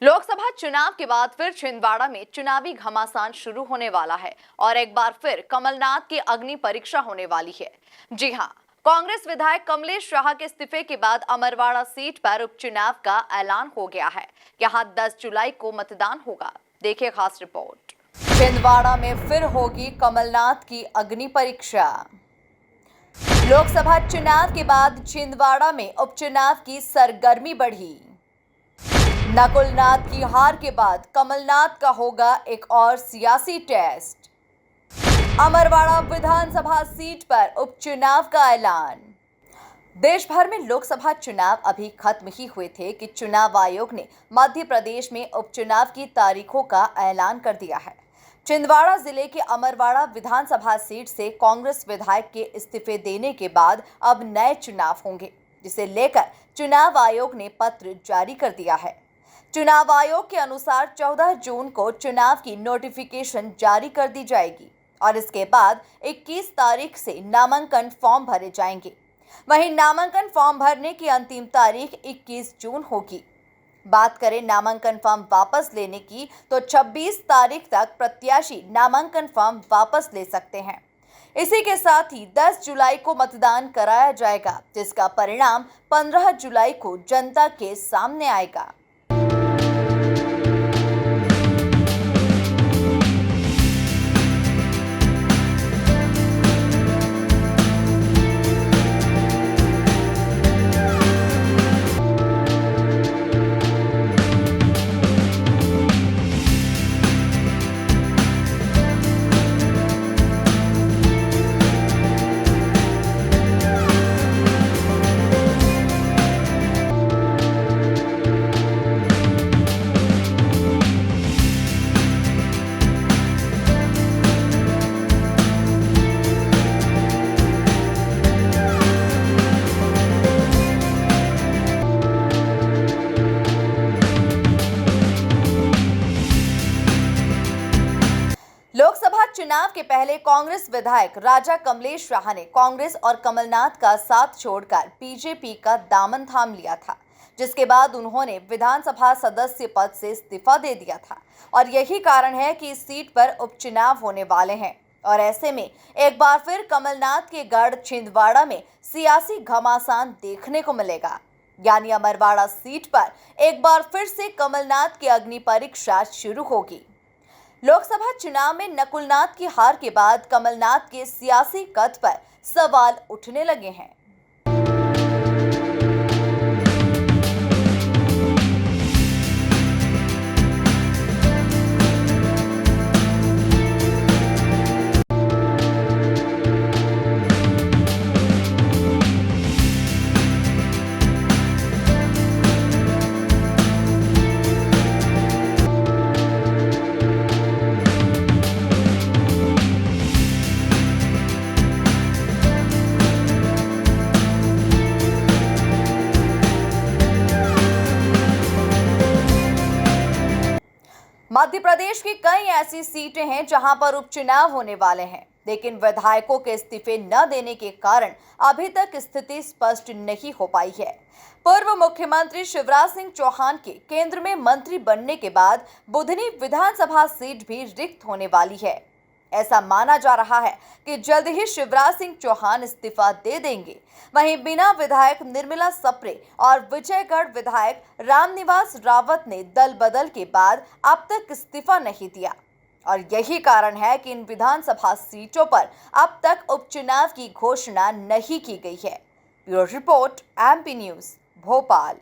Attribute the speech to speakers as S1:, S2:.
S1: लोकसभा चुनाव के बाद फिर छिंदवाड़ा में चुनावी घमासान शुरू होने वाला है और एक बार फिर कमलनाथ की अग्नि परीक्षा होने वाली है। जी हां, कांग्रेस विधायक कमलेश शाह के इस्तीफे के बाद अमरवाड़ा सीट पर उपचुनाव का ऐलान हो गया है। यहां 10 जुलाई को मतदान होगा। देखिए खास रिपोर्ट। छिंदवाड़ा में फिर होगी कमलनाथ की अग्नि परीक्षा। लोकसभा चुनाव के बाद छिंदवाड़ा में उपचुनाव की सरगर्मी बढ़ी। नकुलनाथ की हार के बाद कमलनाथ का होगा एक और सियासी टेस्ट। अमरवाड़ा विधानसभा सीट पर उपचुनाव का ऐलान। देश भर में लोकसभा चुनाव अभी खत्म ही हुए थे कि चुनाव आयोग ने मध्य प्रदेश में उपचुनाव की तारीखों का ऐलान कर दिया है। छिंदवाड़ा जिले के अमरवाड़ा विधानसभा सीट से कांग्रेस विधायक के इस्तीफे देने के बाद अब नए चुनाव होंगे, जिसे लेकर चुनाव आयोग ने पत्र जारी कर दिया है। चुनाव आयोग के अनुसार 14 जून को चुनाव की नोटिफिकेशन जारी कर दी जाएगी और इसके बाद 21 तारीख से नामांकन फॉर्म भरे जाएंगे। वहीं नामांकन फॉर्म भरने की अंतिम तारीख 21 जून होगी। बात करें नामांकन फॉर्म वापस लेने की तो 26 तारीख तक प्रत्याशी नामांकन फॉर्म वापस ले सकते हैं। इसी के साथ ही 10 जुलाई को मतदान कराया जाएगा, जिसका परिणाम 15 जुलाई को जनता के सामने आएगा। लोकसभा चुनाव के पहले कांग्रेस विधायक राजा कमलेश शाह ने कांग्रेस और कमलनाथ का साथ छोड़कर बीजेपी का दामन थाम लिया था, जिसके बाद उन्होंने विधानसभा सदस्य पद से इस्तीफा दे दिया था और यही कारण है कि इस सीट पर उपचुनाव होने वाले हैं। और ऐसे में एक बार फिर कमलनाथ के गढ़ छिंदवाड़ा में सियासी घमासान देखने को मिलेगा, यानी अमरवाड़ा सीट पर एक बार फिर से कमलनाथ की अग्नि परीक्षा शुरू होगी। लोकसभा चुनाव में नकुलनाथ की हार के बाद कमलनाथ के सियासी कद पर सवाल उठने लगे हैं। मध्य प्रदेश की कई ऐसी सीटें हैं जहां पर उपचुनाव होने वाले हैं, लेकिन विधायकों के इस्तीफे न देने के कारण अभी तक स्थिति स्पष्ट नहीं हो पाई है। पूर्व मुख्यमंत्री शिवराज सिंह चौहान के केंद्र में मंत्री बनने के बाद बुधनी विधानसभा सीट भी रिक्त होने वाली है। ऐसा माना जा रहा है कि जल्द ही शिवराज सिंह चौहान इस्तीफा दे देंगे। वहीं बिना विधायक निर्मला सप्रे और विजयगढ़ विधायक रामनिवास रावत ने दल बदल के बाद अब तक इस्तीफा नहीं दिया और यही कारण है कि इन विधानसभा सीटों पर अब तक उपचुनाव की घोषणा नहीं की गई है। Bureau report, MP news, Bhopal.